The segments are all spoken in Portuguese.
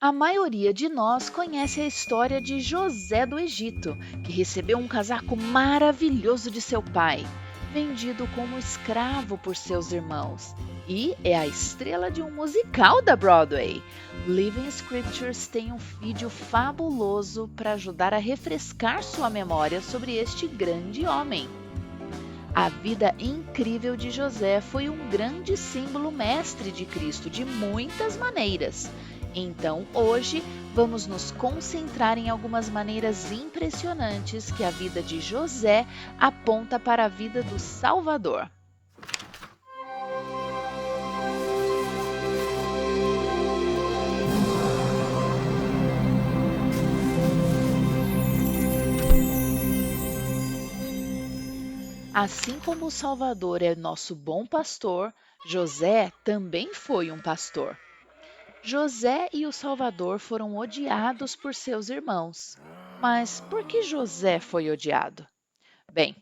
A maioria de nós conhece a história de José do Egito, que recebeu um casaco maravilhoso de seu pai, vendido como escravo por seus irmãos, e é a estrela de um musical da Broadway. Living Scriptures tem um vídeo fabuloso para ajudar a refrescar sua memória sobre este grande homem. A vida incrível de José foi um grande símbolo mestre de Cristo de muitas maneiras. Então, hoje, vamos nos concentrar em algumas maneiras impressionantes que a vida de José aponta para a vida do Salvador. Assim como o Salvador é nosso bom pastor, José também foi um pastor. José e o Salvador foram odiados por seus irmãos. Mas por que José foi odiado? Bem,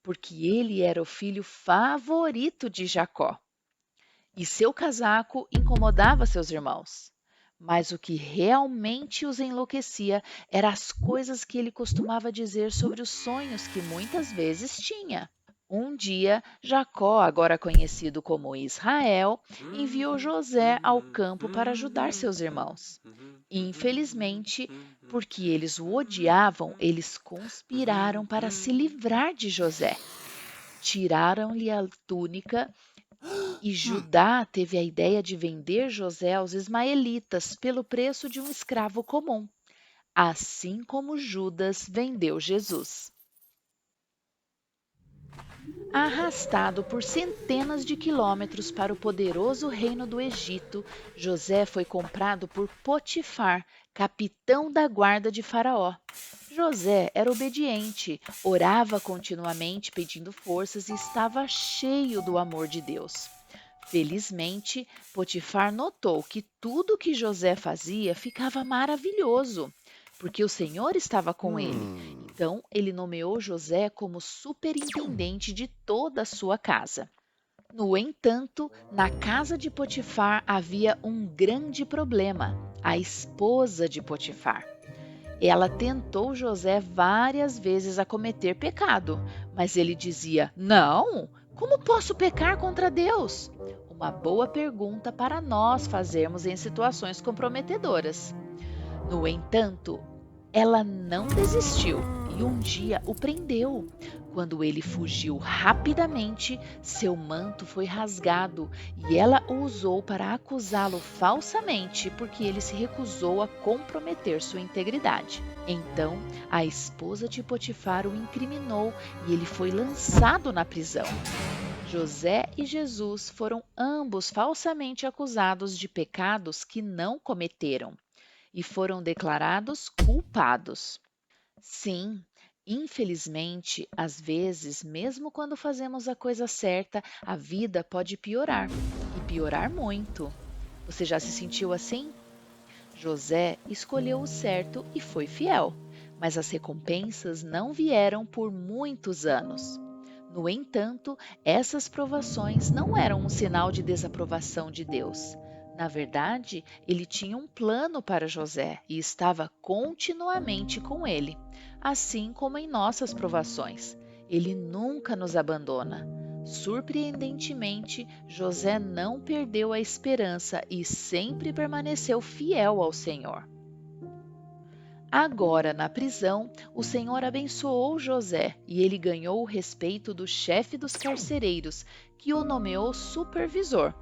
porque ele era o filho favorito de Jacó e seu casaco incomodava seus irmãos. Mas o que realmente os enlouquecia eram as coisas que ele costumava dizer sobre os sonhos que muitas vezes tinha. Um dia, Jacó, agora conhecido como Israel, enviou José ao campo para ajudar seus irmãos. Infelizmente, porque eles o odiavam, eles conspiraram para se livrar de José. Tiraram-lhe a túnica e Judá teve a ideia de vender José aos ismaelitas pelo preço de um escravo comum, assim como Judas vendeu Jesus. Arrastado por centenas de quilômetros para o poderoso reino do Egito, José foi comprado por Potifar, capitão da guarda de Faraó. José era obediente, orava continuamente pedindo forças e estava cheio do amor de Deus. Felizmente, Potifar notou que tudo que José fazia ficava maravilhoso, porque o Senhor estava com ele. Então, ele nomeou José como superintendente de toda a sua casa. No entanto, na casa de Potifar havia um grande problema: a esposa de Potifar. Ela tentou José várias vezes a cometer pecado, mas ele dizia: Não, como posso pecar contra Deus? Uma boa pergunta para nós fazermos em situações comprometedoras. No entanto, ela não desistiu e um dia o prendeu. Quando ele fugiu rapidamente, seu manto foi rasgado e ela o usou para acusá-lo falsamente porque ele se recusou a comprometer sua integridade. Então, a esposa de Potifar o incriminou e ele foi lançado na prisão. José e Jesus foram ambos falsamente acusados de pecados que não cometeram e foram declarados culpados. Sim, infelizmente, às vezes, mesmo quando fazemos a coisa certa, a vida pode piorar e piorar muito. Você já se sentiu assim? José escolheu o certo e foi fiel, mas as recompensas não vieram por muitos anos. No entanto, essas provações não eram um sinal de desaprovação de Deus. Na verdade, ele tinha um plano para José e estava continuamente com ele, assim como em nossas provações. Ele nunca nos abandona. Surpreendentemente, José não perdeu a esperança e sempre permaneceu fiel ao Senhor. Agora, na prisão, o Senhor abençoou José e ele ganhou o respeito do chefe dos carcereiros, que o nomeou supervisor.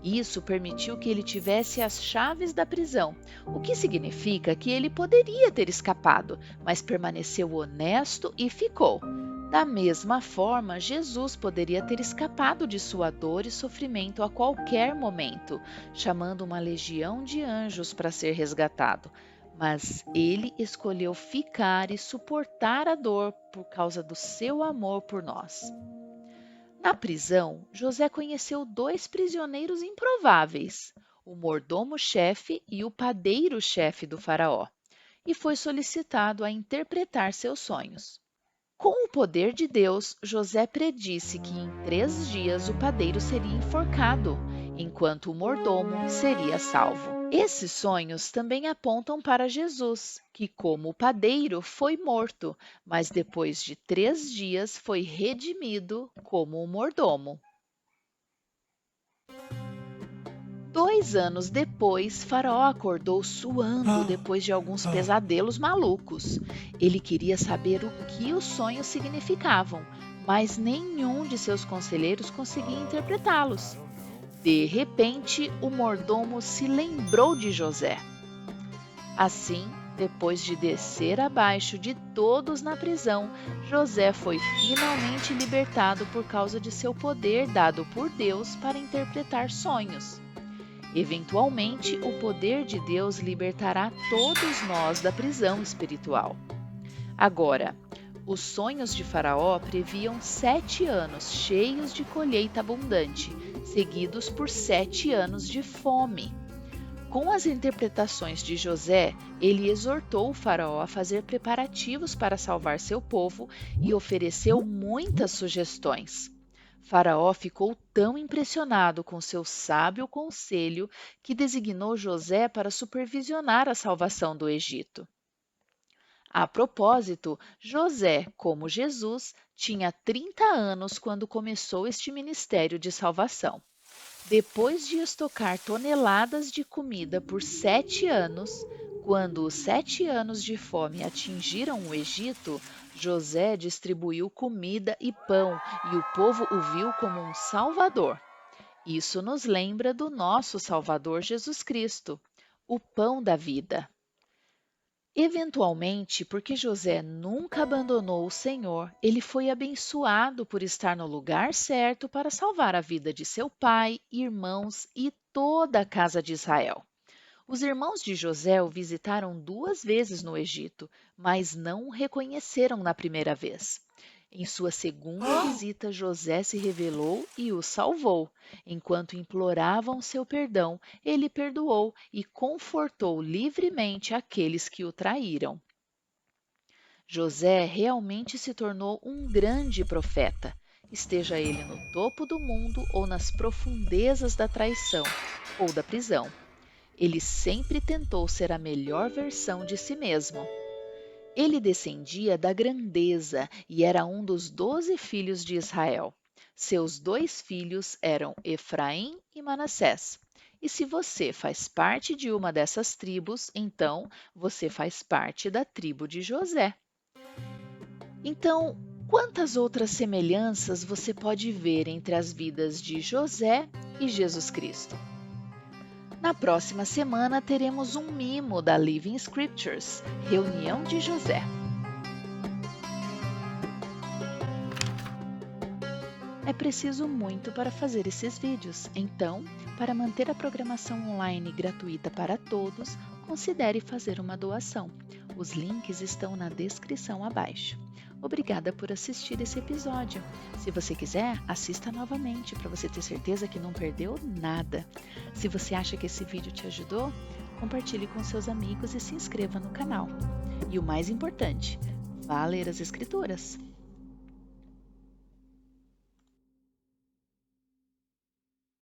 Isso permitiu que ele tivesse as chaves da prisão, o que significa que ele poderia ter escapado, mas permaneceu honesto e ficou. Da mesma forma, Jesus poderia ter escapado de sua dor e sofrimento a qualquer momento, chamando uma legião de anjos para ser resgatado. Mas ele escolheu ficar e suportar a dor por causa do seu amor por nós. Na prisão, José conheceu dois prisioneiros improváveis, o mordomo-chefe e o padeiro-chefe do faraó, e foi solicitado a interpretar seus sonhos. Com o poder de Deus, José predisse que em 3 dias o padeiro seria enforcado enquanto o mordomo seria salvo. Esses sonhos também apontam para Jesus, que, como o padeiro, foi morto, mas depois de 3 dias foi redimido como o mordomo. 2 anos depois, Faraó acordou suando depois de alguns pesadelos malucos. Ele queria saber o que os sonhos significavam, mas nenhum de seus conselheiros conseguia interpretá-los. De repente, o mordomo se lembrou de José. Assim, depois de descer abaixo de todos na prisão, José foi finalmente libertado por causa de seu poder dado por Deus para interpretar sonhos. Eventualmente, o poder de Deus libertará todos nós da prisão espiritual. Agora, os sonhos de Faraó previam 7 anos cheios de colheita abundante, seguidos por 7 anos de fome. Com as interpretações de José, ele exortou o Faraó a fazer preparativos para salvar seu povo e ofereceu muitas sugestões. Faraó ficou tão impressionado com seu sábio conselho que designou José para supervisionar a salvação do Egito. A propósito, José, como Jesus, tinha 30 anos quando começou este ministério de salvação. Depois de estocar toneladas de comida por 7 anos, quando os 7 anos de fome atingiram o Egito, José distribuiu comida e pão e o povo o viu como um salvador. Isso nos lembra do nosso Salvador Jesus Cristo, o pão da vida. Eventualmente, porque José nunca abandonou o Senhor, ele foi abençoado por estar no lugar certo para salvar a vida de seu pai, irmãos e toda a casa de Israel. Os irmãos de José o visitaram 2 vezes no Egito, mas não o reconheceram na primeira vez. Em sua segunda visita, José se revelou e o salvou. Enquanto imploravam seu perdão, ele perdoou e confortou livremente aqueles que o traíram. José realmente se tornou um grande profeta, esteja ele no topo do mundo ou nas profundezas da traição ou da prisão. Ele sempre tentou ser a melhor versão de si mesmo. Ele descendia da grandeza e era um dos 12 filhos de Israel. Seus 2 filhos eram Efraim e Manassés. E se você faz parte de uma dessas tribos, então você faz parte da tribo de José. Então, quantas outras semelhanças você pode ver entre as vidas de José e Jesus Cristo? Na próxima semana teremos um mimo da Living Scriptures, Reunião de José. É preciso muito para fazer esses vídeos, então, para manter a programação online gratuita para todos, considere fazer uma doação. Os links estão na descrição abaixo. Obrigada por assistir esse episódio. Se você quiser, assista novamente para você ter certeza que não perdeu nada. Se você acha que esse vídeo te ajudou, compartilhe com seus amigos e se inscreva no canal. E o mais importante, vá ler as Escrituras.